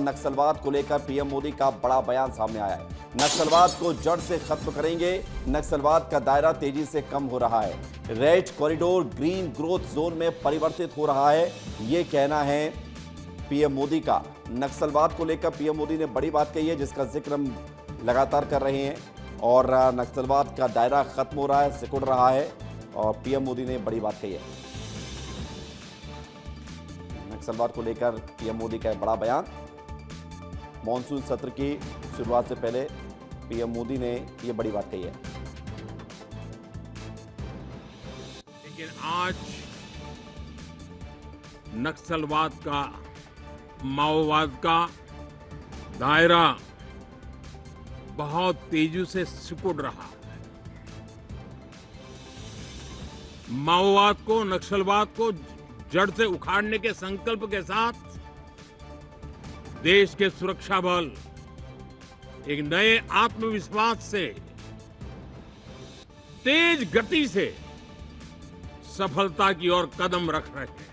नक्सलवाद को लेकर पीएम मोदी का बड़ा बयान सामने आया है। नक्सलवाद को जड़ से खत्म करेंगे, नक्सलवाद का दायरा तेजी से कम हो रहा है, red corridor green growth zone में परिवर्तित हो रहा है, ये कहना है पीएम मोदी का। नक्सलवाद को लेकर पीएम मोदी ने बड़ी बात कही है, जिसका जिक्र हम लगातार कर रहे हैं, और नक्सलवाद का दायरा खत्म हो रहा है, सिकुड़ रहा है, और पीएम मोदी ने बड़ी बात कही है। नक्सलवाद को लेकर पीएम मोदी का बड़ा बयान। मॉनसून सत्र की शुरुआत से पहले पीएम मोदी ने ये बड़ी बात कही है। लेकिन आज नक्सलवाद का, माओवाद का दायरा बहुत तेजी से सिकुड़ रहा है। माओवाद को, नक्सलवाद को जड़ से उखाड़ने के संकल्प के साथ देश के सुरक्षा बल एक नए आत्मविश्वास से, तेज गति से सफलता की ओर कदम रख रहे हैं।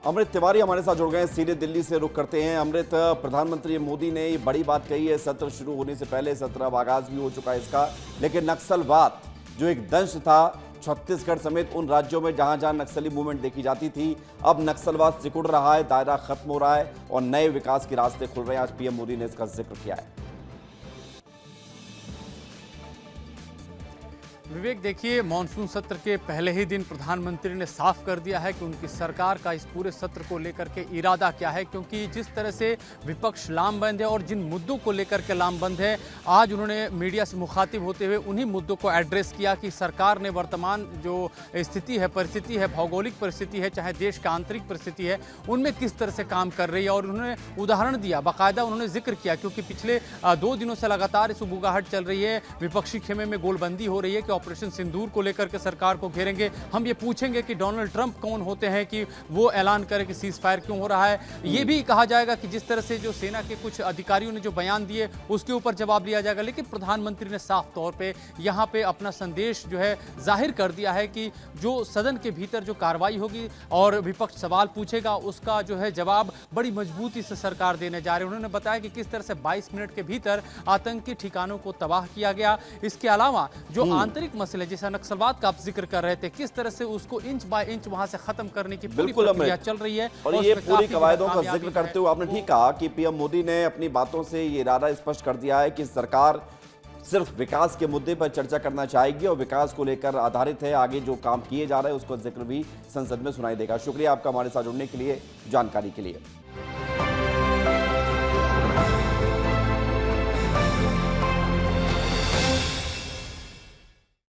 अमृत तिवारी हमारे साथ जुड़ गए हैं, सीधे दिल्ली से रुख करते हैं। अमृत, प्रधानमंत्री मोदी ने ये बड़ी बात कही है, सत्र शुरू होने से पहले, सत्र अब आगाज भी हो चुका है इसका, लेकिन नक्सलवाद जो एक दंश था छत्तीसगढ़ समेत उन राज्यों में जहां जहां नक्सली मूवमेंट देखी जाती थी, अब नक्सलवाद सिकुड़ रहा है, दायरा खत्म हो रहा है और नए विकास के रास्ते खुल रहे हैं। आज पीएम मोदी ने इसका जिक्र किया है। विवेक, देखिए, मॉनसून सत्र के पहले ही दिन प्रधानमंत्री ने साफ कर दिया है कि उनकी सरकार का इस पूरे सत्र को लेकर के इरादा क्या है, क्योंकि जिस तरह से विपक्ष लामबंद है और जिन मुद्दों को लेकर के लामबंद है, आज उन्होंने मीडिया से मुखातिब होते हुए उन्हीं मुद्दों को एड्रेस किया कि सरकार ने वर्तमान जो स्थिति है, परिस्थिति है, भौगोलिक परिस्थिति है, चाहे देश का आंतरिक परिस्थिति है, उनमें किस तरह से काम कर रही है। और उन्होंने उदाहरण दिया, बाकायदा उन्होंने जिक्र किया, क्योंकि पिछले 2 दिनों से लगातार इस उबूगाहट चल रही है, विपक्षी खेमे में गोलबंदी हो रही है कि ऑपरेशन सिंदूर को लेकर के सरकार को घेरेंगे। हम ये पूछेंगे कि डोनाल्ड ट्रंप कौन होते हैं कि वो ऐलान करें कि सीज फायर क्यों हो रहा है। ये भी कहा जाएगा कि जिस तरह से जो सेना के कुछ अधिकारियों ने जो बयान दिए उसके ऊपर जवाब लिया जाएगा। लेकिन प्रधानमंत्री ने साफ तौर पे यहाँ पे अपना संदेश जो है जाहिर कर दिया है कि जो सदन के भीतर जो कार्रवाई होगी और विपक्ष सवाल पूछेगा, उसका जो है जवाब बड़ी मजबूती से सरकार देने जा रही है। उन्होंने बताया कि किस तरह से 22 मिनट के भीतर आतंकी ठिकानों को तबाह किया गया। इसके अलावा जो आंतरिक मसले, जैसा नक्सलवाद का आप जिक्र कर रहे थे, किस तरह से उसको इंच बाय इंच वहां से खत्म करने की पूरी प्रक्रिया चल रही है। और ये पूरी कवायदों का जिक्र करते हुए आपने ठीक कहा कि पीएम मोदी ने अपनी बातों से ये इरादा स्पष्ट कर दिया है कि सरकार सिर्फ विकास के मुद्दे पर चर्चा करना चाहेगी और विकास को लेकर आधारित है। आगे जो काम किए जा रहे हैं उसको जिक्र भी संसद में सुनाई देगा। शुक्रिया आपका हमारे साथ जुड़ने के लिए, जानकारी के लिए।